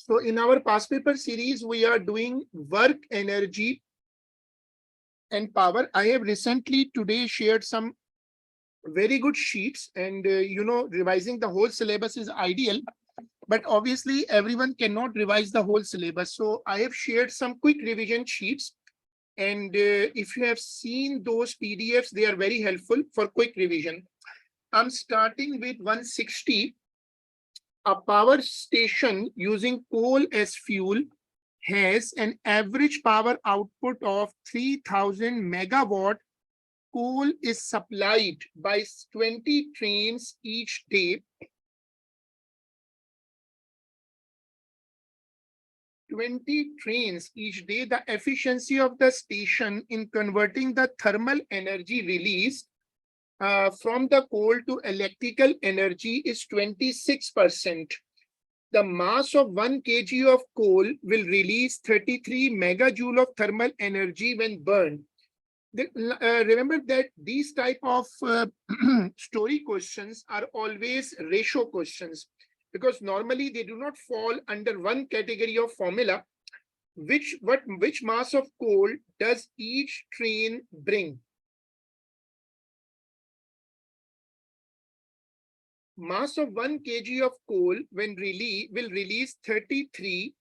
So in our past paper series, we are doing work, energy, and power. I have recently today shared some very good sheets, and revising the whole syllabus is ideal, but obviously everyone cannot revise the whole syllabus. So I have shared some quick revision sheets, and if you have seen those PDFs, they are very helpful for quick revision. I'm starting with 160. A power station using coal as fuel has an average power output of 3000 megawatt. Coal is supplied by 20 trains each day. 20 trains each day. The efficiency of the station in converting the thermal energy released from the coal to electrical energy is 26%. The mass of 1 kg of coal will release 33 megajoule of thermal energy when burned. Remember that these type of story questions are always ratio questions, because normally they do not fall under one category of formula. Which mass of coal does each train bring? Mass of 1 kg of coal when will release 33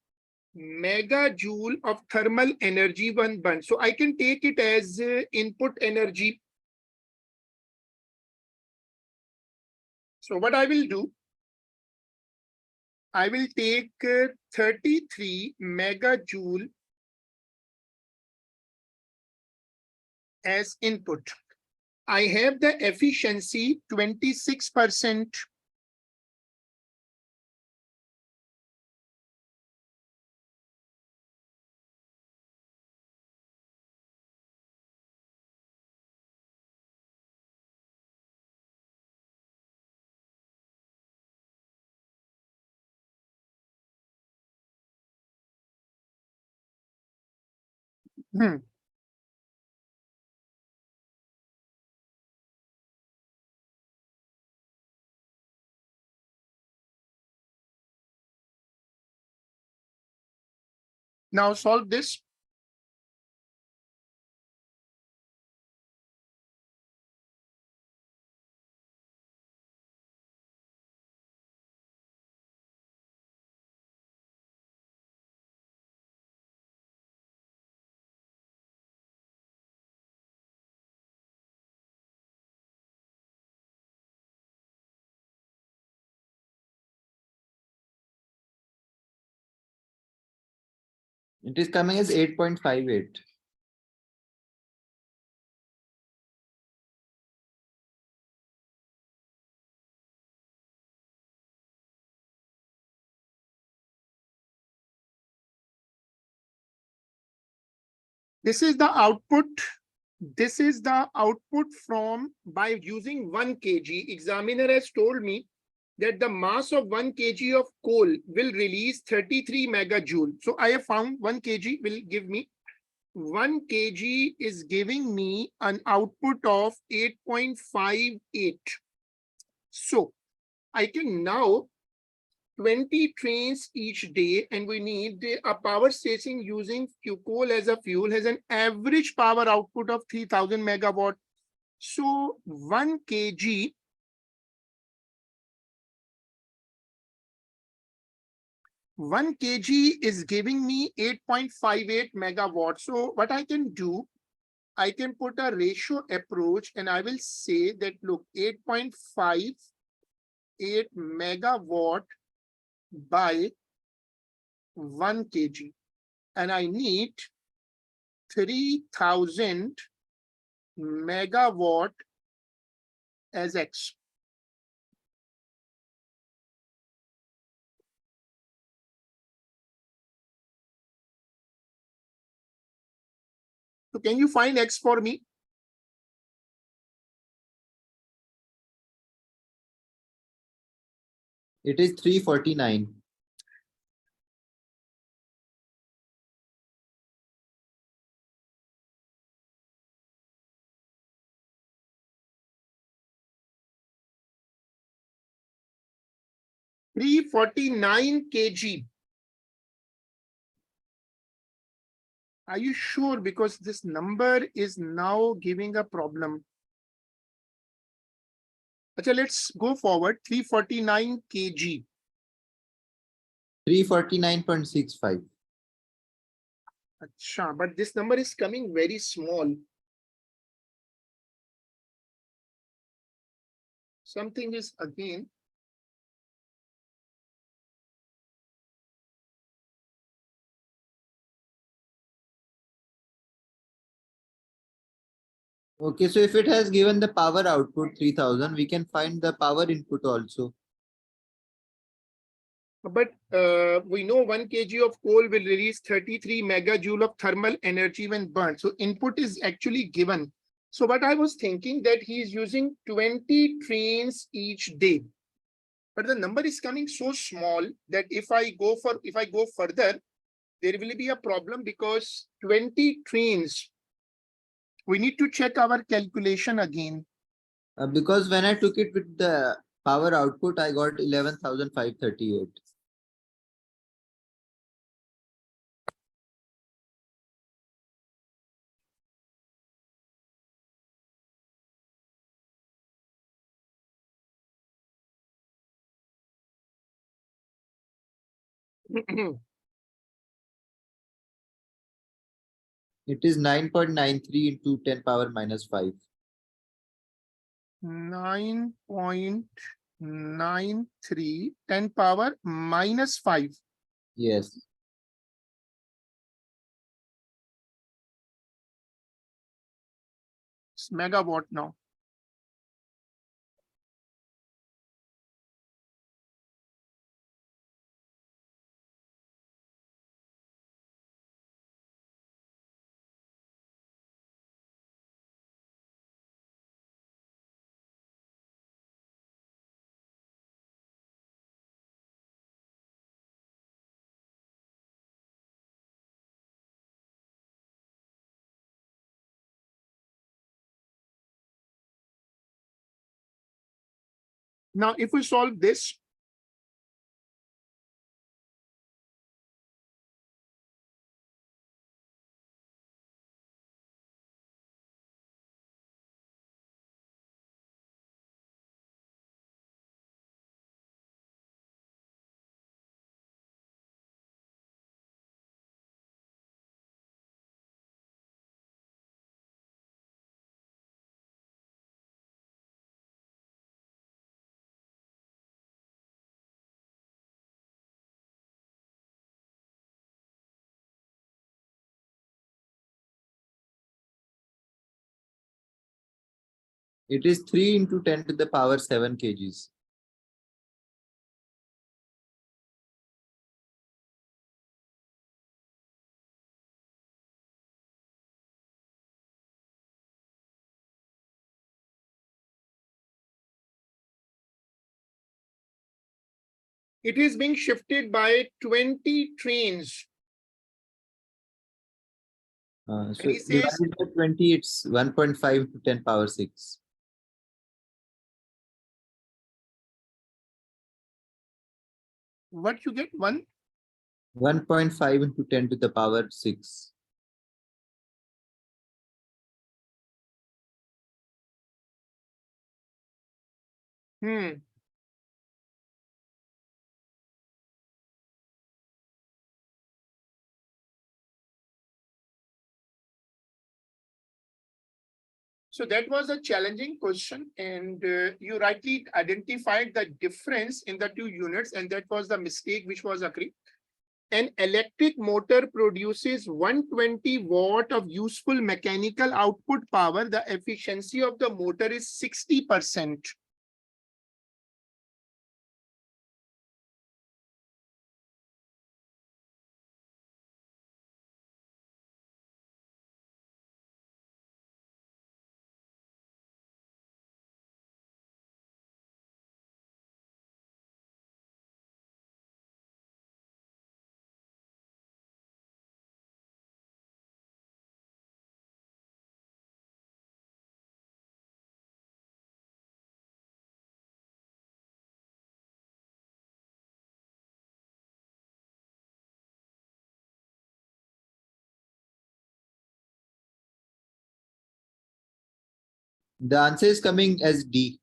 megajoule of thermal energy when burned. So I can take it as input energy. So what I will do, I will take 33 megajoule as input. I have the efficiency 26%. Now solve this. It is coming as 8.58. This is the output. This is the output from by using 1 kg. Examiner has told me that the mass of 1 kg of coal will release 33 megajoule. So I have found 1 kg will give me 1 kg is giving me an output of 8.58. So I can now 20 trains each day, and we need a power station using coal as a fuel has an average power output of 3000 megawatt. So 1 kg is giving me 8.58 megawatts. So what I can do, I can put a ratio approach, and I will say that, look, 8.58 megawatt by 1 kg, and I need 3000 megawatt as X. So can you find X for me? It is 349. $349 kg. Are you sure? Because this number is now giving a problem. Acha, let's go forward. 349 kg. 349.65. Acha, but this number is coming very small. Something is again. Okay, so if it has given the power output 3000, we can find the power input also. But we know 1 kg of coal will release 33 megajoule of thermal energy when burnt. So input is actually given. So what I was thinking that he is using 20 trains each day. But the number is coming so small that if I go further, there will be a problem because 20 trains. We need to check our calculation again. Because when I took it with the power output, I got 11,538. It is 9.93 into 10 power minus 5. 9.93 10 power minus 5. Yes. It's megawatt now. Now, if we solve this, It is 3 into 10 to the power 7 kgs. it is being shifted by 20 trains. So He says, divided by 20, it's 1.5 to 10 power 6. what you get? 1. 1.5 into 10 to the power 6. So that was a challenging question, and you rightly identified the difference in the two units, and that was the mistake which was occurring. An electric motor produces 120 watt of useful mechanical output power. The efficiency of the motor is 60%. The answer is coming as D.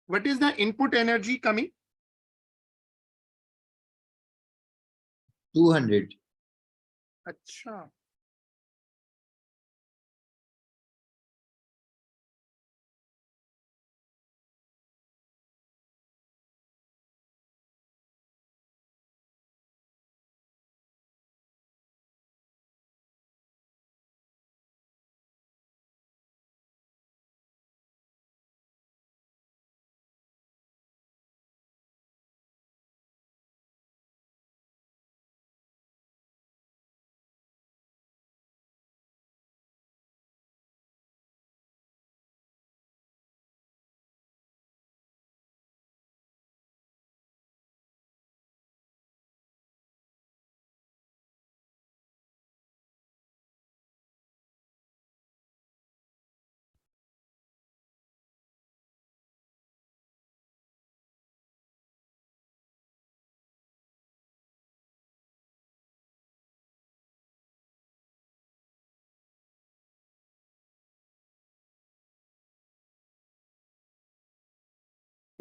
What is the input energy coming? 200. Acha.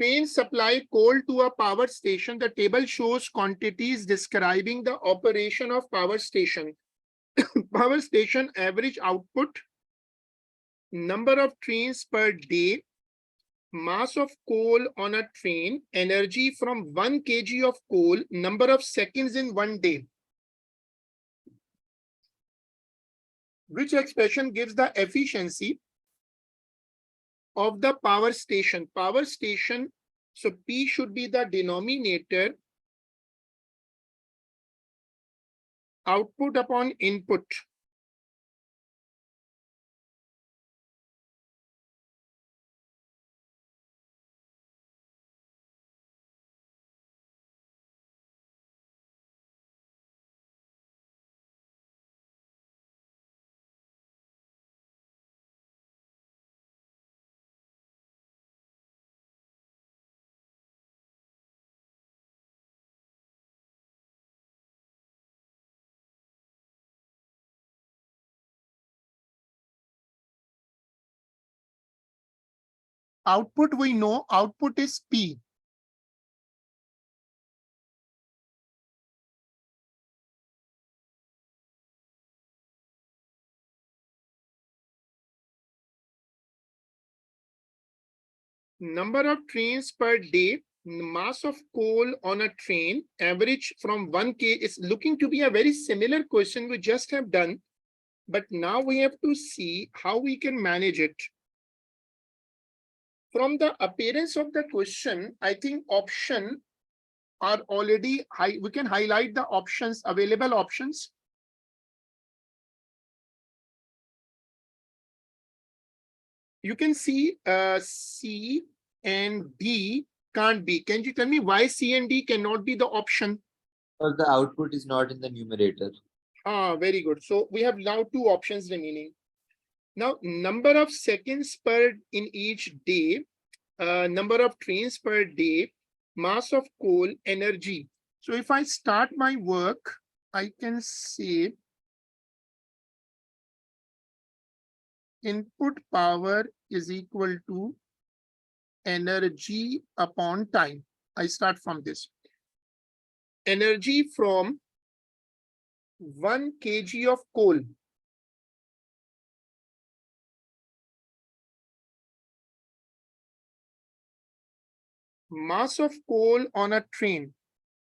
Trains supply coal to a power station. The table shows quantities describing the operation of power station. Power station average output, number of trains per day, mass of coal on a train, energy from 1 kg of coal, number of seconds in 1 day. Which expression gives the efficiency of the power station? Power station, so P should be the denominator, output upon input. Output we know, output is P. Number of trains per day, mass of coal on a train, average from 1K is looking to be a very similar question we just have done, but now we have to see how we can manage it. From the appearance of the question, I think option are already high. We can highlight the options, available options. You can see C and D can't be. Can you tell me why C and D cannot be the option? Because the output is not in the numerator. Ah, very good. So we have now two options remaining. Now, number of seconds per in each day, number of trains per day, mass of coal, energy. So if I start my work, I can say input power is equal to energy upon time. I start from this. energy from 1 kg of coal. Mass of coal on a train.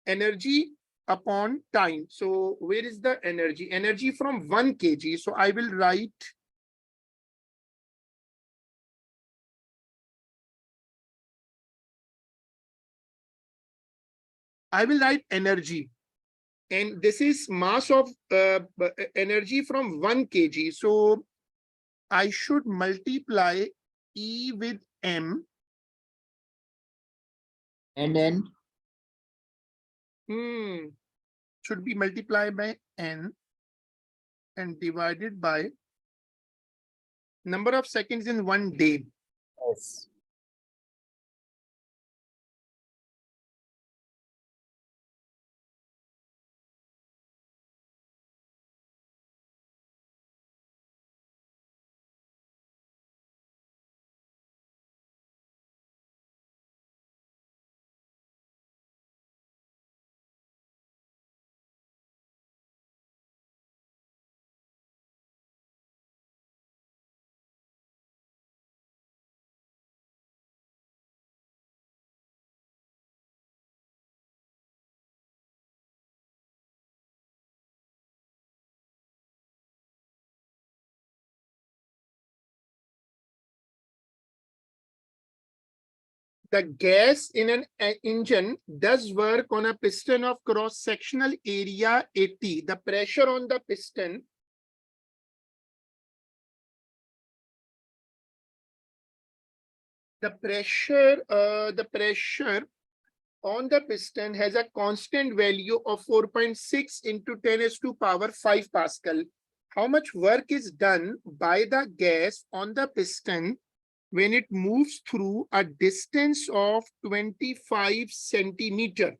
Energy upon time. So where is the energy? Energy from 1 kg. So I will write energy, and this is mass of energy from 1 kg. So I should multiply E with M. And then Should be multiplied by N and divided by number of seconds in 1 day. yes. The gas in an engine does work on a piston of cross-sectional area 80. The pressure on the piston the pressure on the piston has a constant value of 4.6 into 10 raised to power 5 Pascal. How much work is done by the gas on the piston when it moves through a distance of 25 centimeter?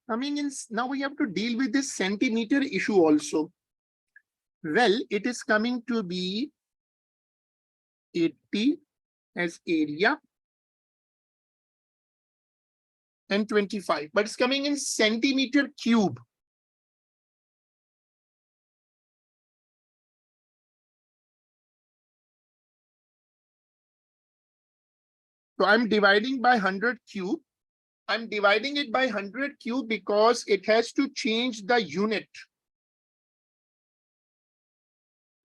Coming in, now we have to deal with this centimeter issue also. Well, it is coming to be 80 as area and 25, but it's coming in centimeter cube. So I'm dividing by 100 cube. I'm dividing it by 100 cube because it has to change the unit.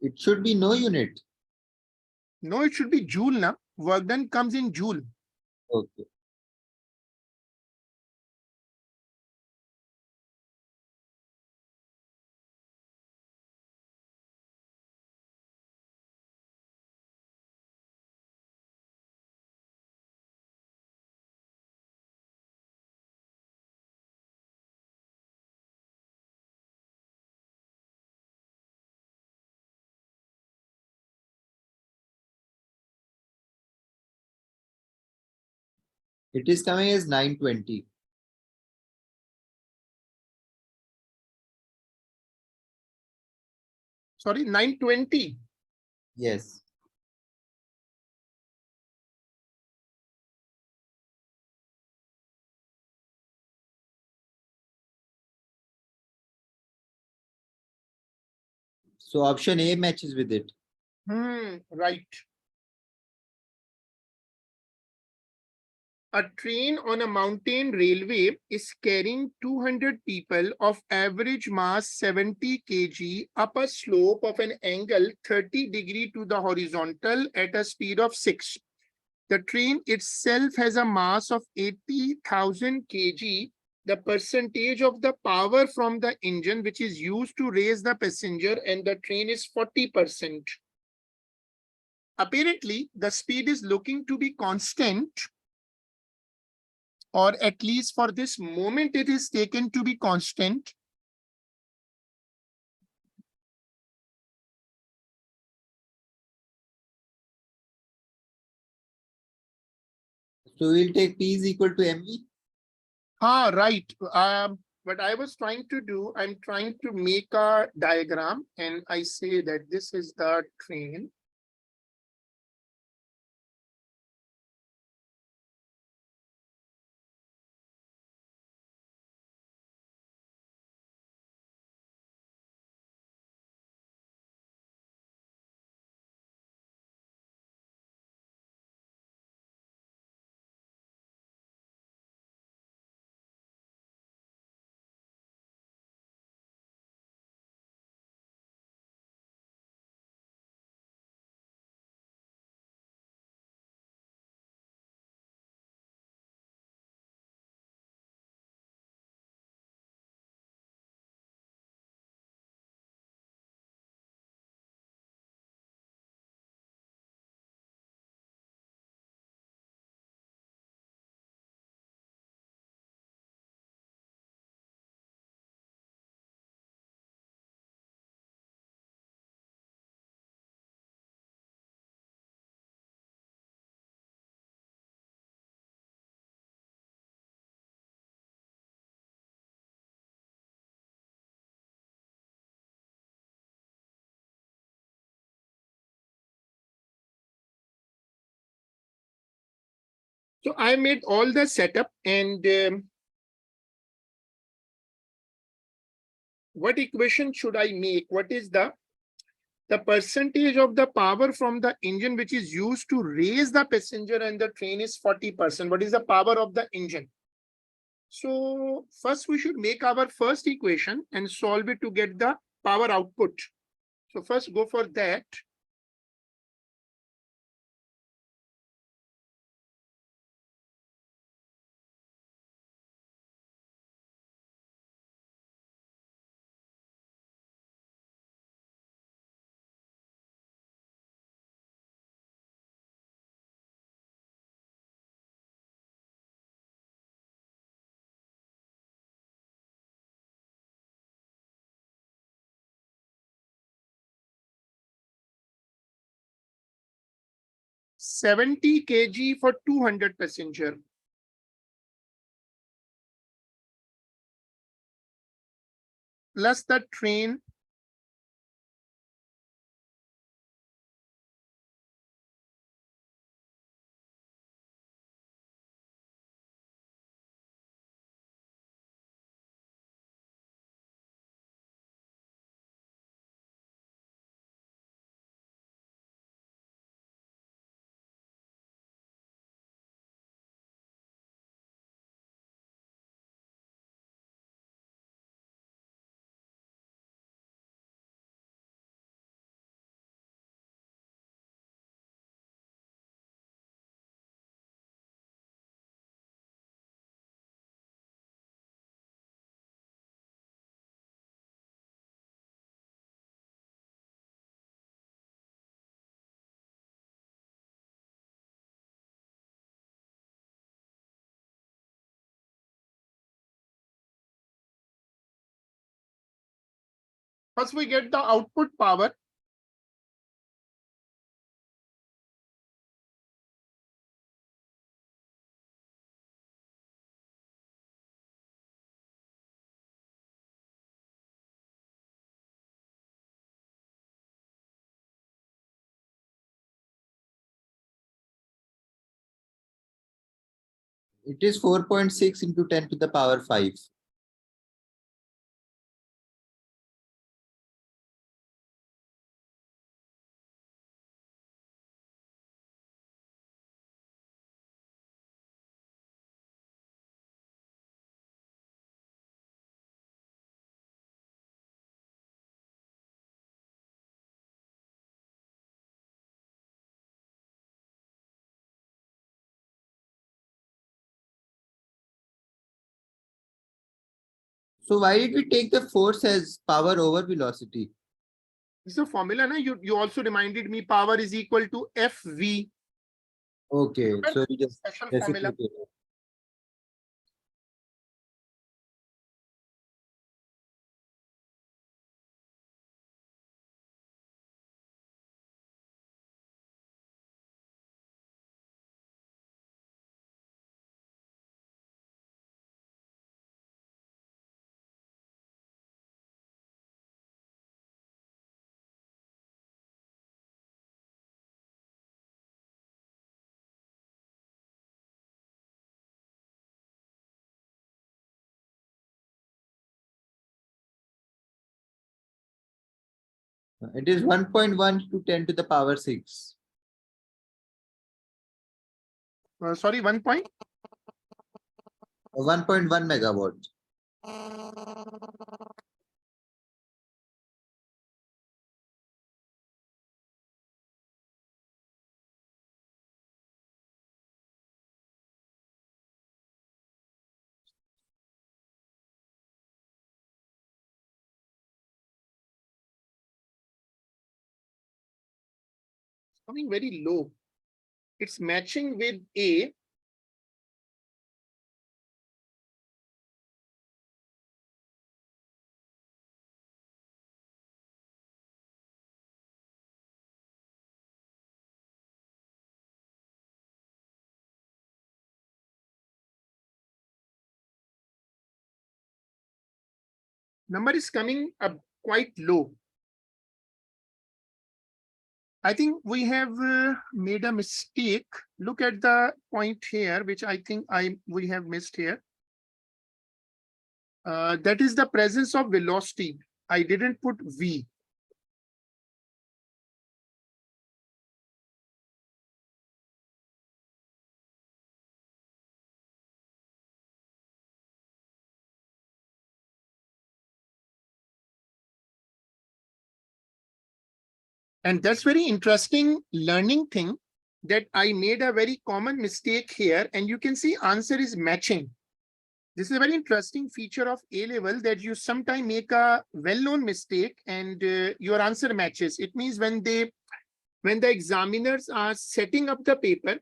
It should be no unit. No, it should be joule now. Work done comes in joule. Okay. It is coming as 920. Sorry, 920. Yes. So option A matches with it. Right. A train on a mountain railway is carrying 200 people of average mass 70 kg up a slope of an angle 30° to the horizontal at a speed of 6. The train itself has a mass of 80,000 kg. The percentage of the power from the engine which is used to raise the passenger and the train is 40%. Apparently, the speed is looking to be constant, or at least for this moment, it is taken to be constant. So we'll take P is equal to mv. Right. What I was trying to do, I'm trying to make a diagram and I say that this is the train. So I made all the setup and what equation should I make? What is the percentage of the power from the engine which is used to raise the passenger and the train is 40%. What is the power of the engine? So first we should make our first equation and solve it to get the power output. So first go for that. $70 kg for 200 passenger. Plus the train first we get the output power. It is 4.6 into 10 to the power 5. So why did we take the force as power over velocity? This is a formula, na? You also reminded me power is equal to FV. Okay, so you just Special formula. reciprocate. It is 1.1 to 10 to the power 6. Sorry, 1 point. 1.1 megawatt. Coming very low. It's matching with A. Number is coming up quite low. I think we have made a mistake. Look at the point here, which I think we have missed here. That is the presence of velocity. I didn't put V. And that's very interesting learning thing that I made a very common mistake here. And you can see answer is matching. This is a very interesting feature of A level that you sometimes make a well-known mistake and your answer matches. It means when the examiners are setting up the paper,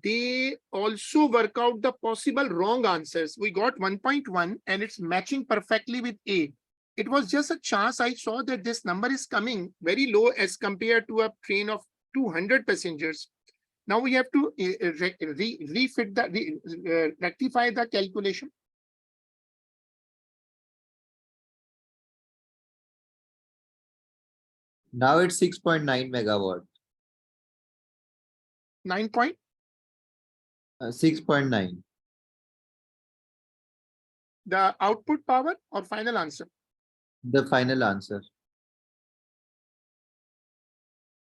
they also work out the possible wrong answers. We got 1.1 and it's matching perfectly with A. It was just a chance. I saw that this number is coming very low as compared to a train of 200 passengers. Now we have to rectify the calculation. Now it's 6.9 megawatt. 9 point. 6.9. The output power or final answer? The final answer.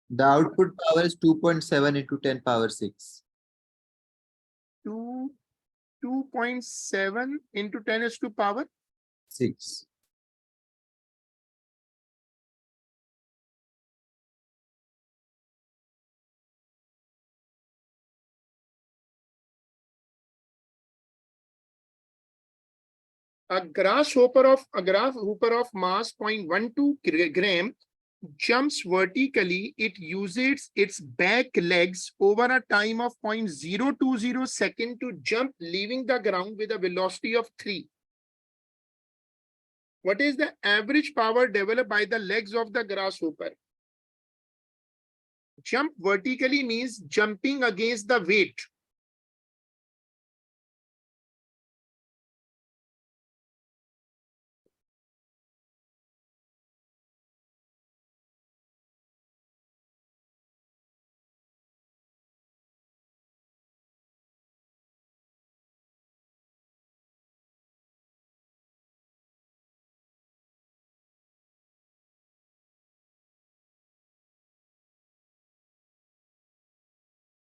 The output power is 2.7 into 10 power 6. 2.7 into 10 is to power 6. a grasshopper of mass 0.12 gram jumps vertically. It uses its back legs over a time of 0.020 second to jump, leaving the ground with a velocity of 3. What is the average power developed by the legs of the grasshopper? Jump vertically means jumping against the weight.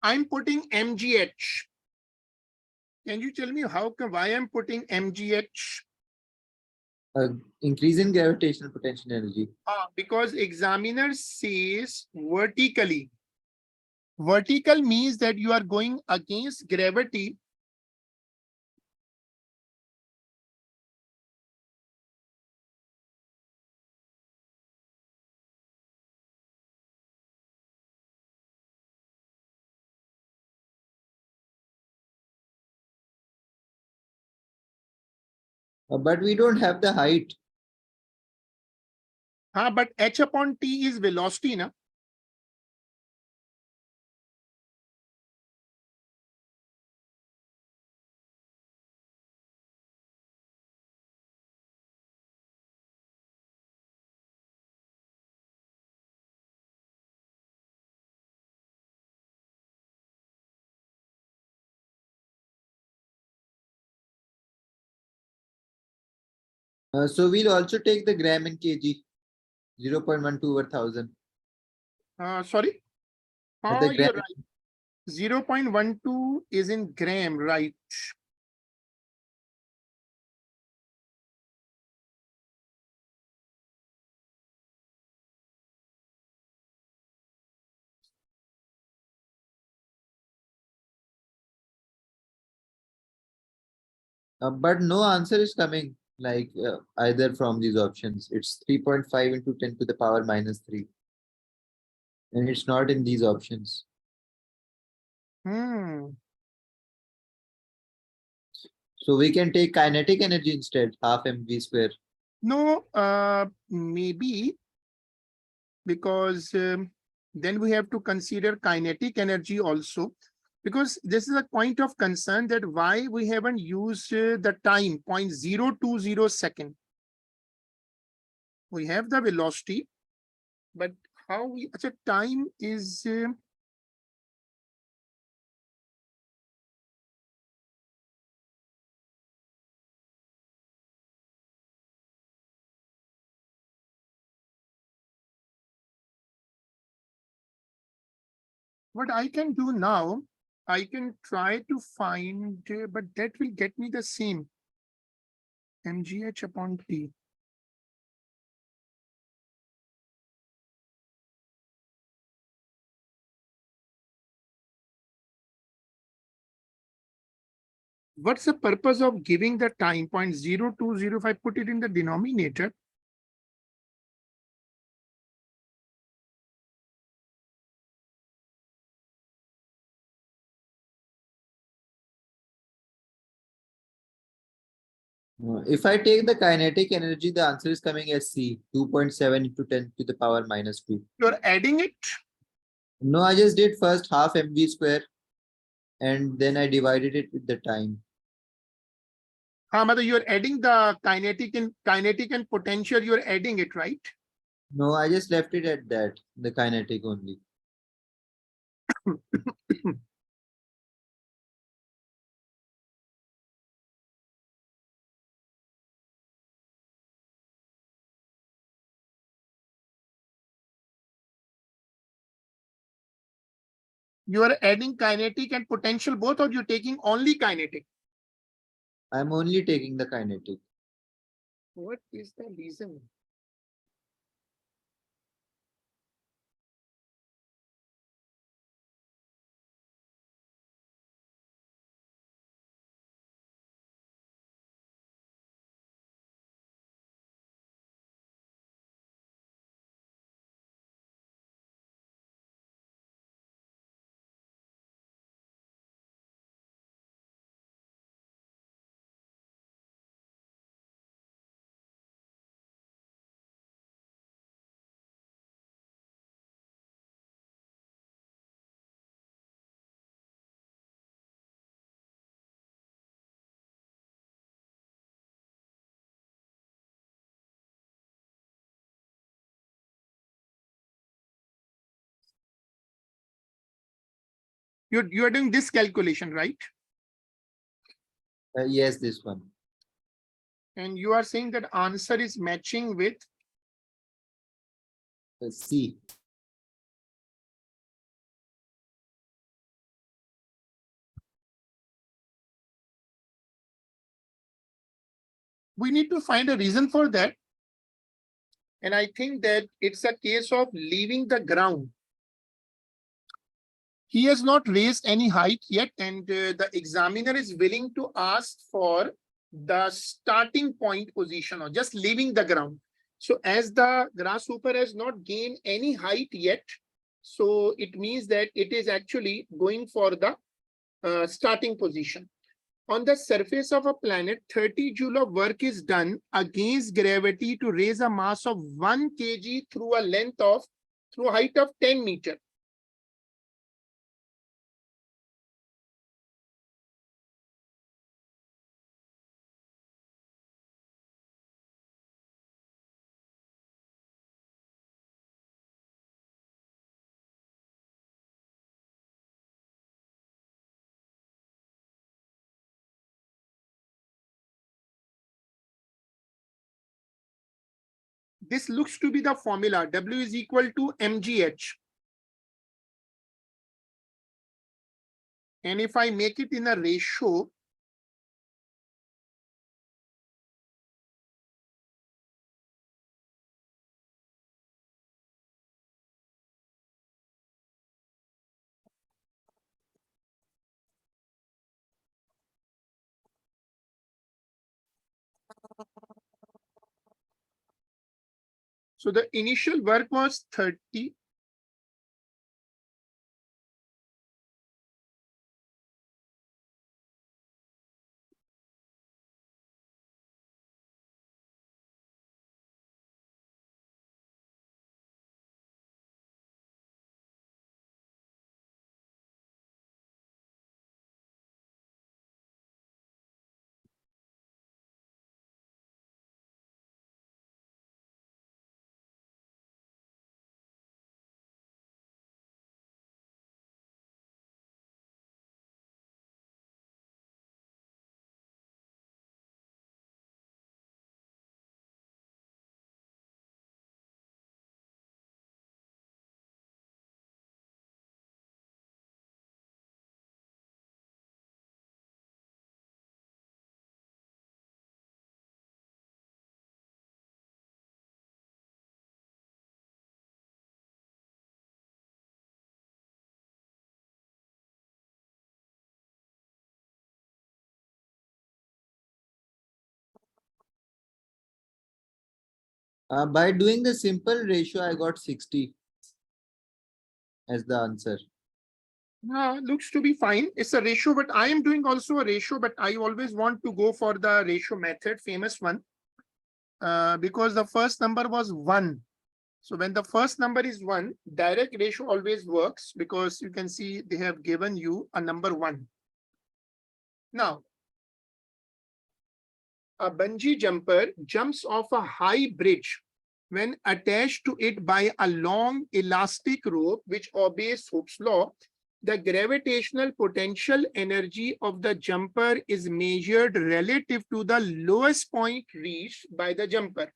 I'm putting MGH. Can you tell me why I'm putting MGH? Increase in gravitational potential energy. Because examiner says vertically. Vertical means that you are going against gravity. But we don't have the height. But h upon t is velocity, na? So we'll also take the gram in kg, 0.12 over 1000. Sorry. The gram. You're right. 0.12 is in gram, right? But no answer is coming like either from these options. It's 3.5 into 10 to the power minus 3. And it's not in these options. Hmm. So we can take kinetic energy instead, half mv square. No, maybe because then we have to consider kinetic energy also, because this is a point of concern that why we haven't used the time 0.020 second. We have the velocity, but how we time is what I can do now. I can try to find, but that will get me the same mgh upon t. What's the purpose of giving the time 0.0205? If I put it in the denominator, If I take the kinetic energy, the answer is coming as C, 2.7 into 10 to the power minus 2. you're adding it. No, I just did first half mv square and then I divided it with the time. Mother, you're adding the kinetic and potential, you're adding it, right? No, I just left it at that, the kinetic only. You are adding kinetic and potential both, or you're taking only kinetic? I'm only taking the kinetic. What is the reason? You're doing this calculation, right? Yes, this one. And you are saying that answer is matching with C. we need to find a reason for that. And I think that it's a case of leaving the ground. He has not raised any height yet, and the examiner is willing to ask for the starting point position or just leaving the ground. So as the grasshopper has not gained any height yet, so it means that it is actually going for the starting position. On the surface of a planet, 30 joule of work is done against gravity to raise a mass of 1 kg through a height of 10 meters. This looks to be the formula. W is equal to mgh. And if I make it in a ratio, so the initial work was 30. By doing the simple ratio, I got 60 as the answer. Looks to be fine. It's a ratio, but I am doing also a ratio, but I always want to go for the ratio method, famous one, because the first number was 1. So when the first number is 1, direct ratio always works because you can see they have given you a number 1. Now, a bungee jumper jumps off a high bridge when attached to it by a long elastic rope which obeys Hooke's law. The gravitational potential energy of the jumper is measured relative to the lowest point reached by the jumper.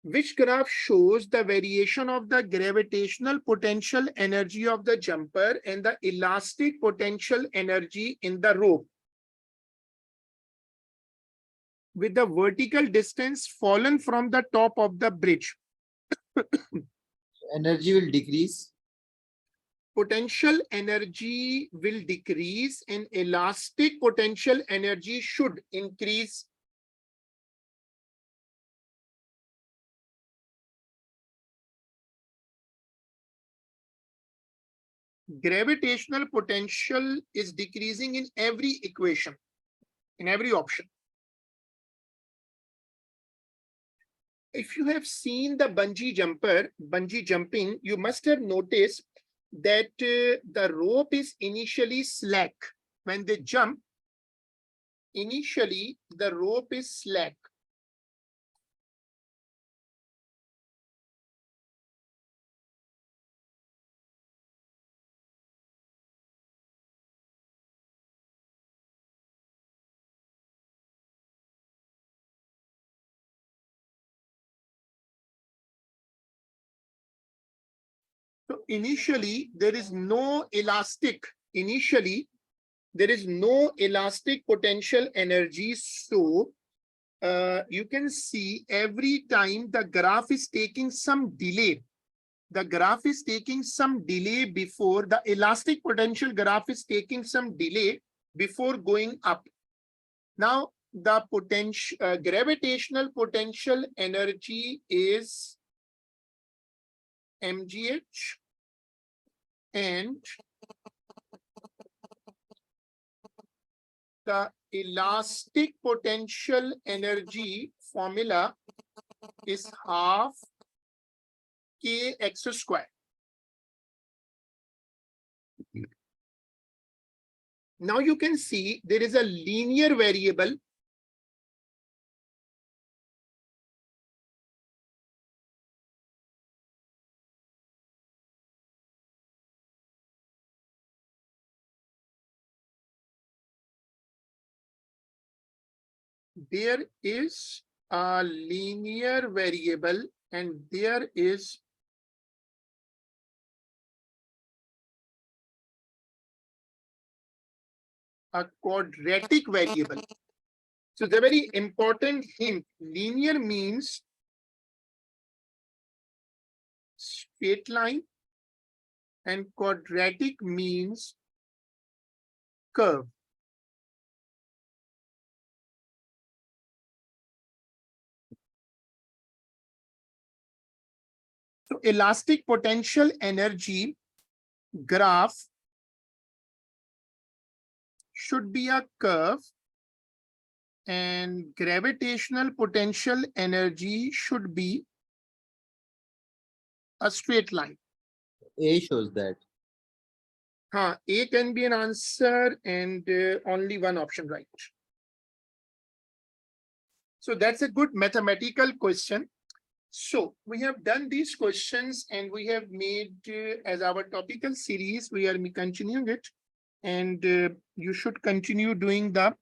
Which graph shows the variation of the gravitational potential energy of the jumper and the elastic potential energy in the rope, with the vertical distance fallen from the top of the bridge? Energy will decrease. Potential energy will decrease and elastic potential energy should increase. Gravitational potential is decreasing in every equation, in every option. If you have seen the bungee jumping, you must have noticed that the rope is initially slack. When they jump, initially the rope is slack. So initially there is no elastic. Initially there is no elastic potential energy. So you can see every time the graph is taking some delay. The graph is taking some delay before the elastic potential graph is taking some delay before going up. Now the potential gravitational potential energy is mgh, and the elastic potential energy formula is half kx square. Now you can see there is a linear variable there is a linear variable and there is a quadratic variable. So the very important hint, linear means straight line and quadratic means curve. So elastic potential energy graph should be a curve and gravitational potential energy should be a straight line. A shows that. A can be an answer and only one option right. So that's a good mathematical question. So we have done these questions and we have made as our topical series, we are continuing it and you should continue doing the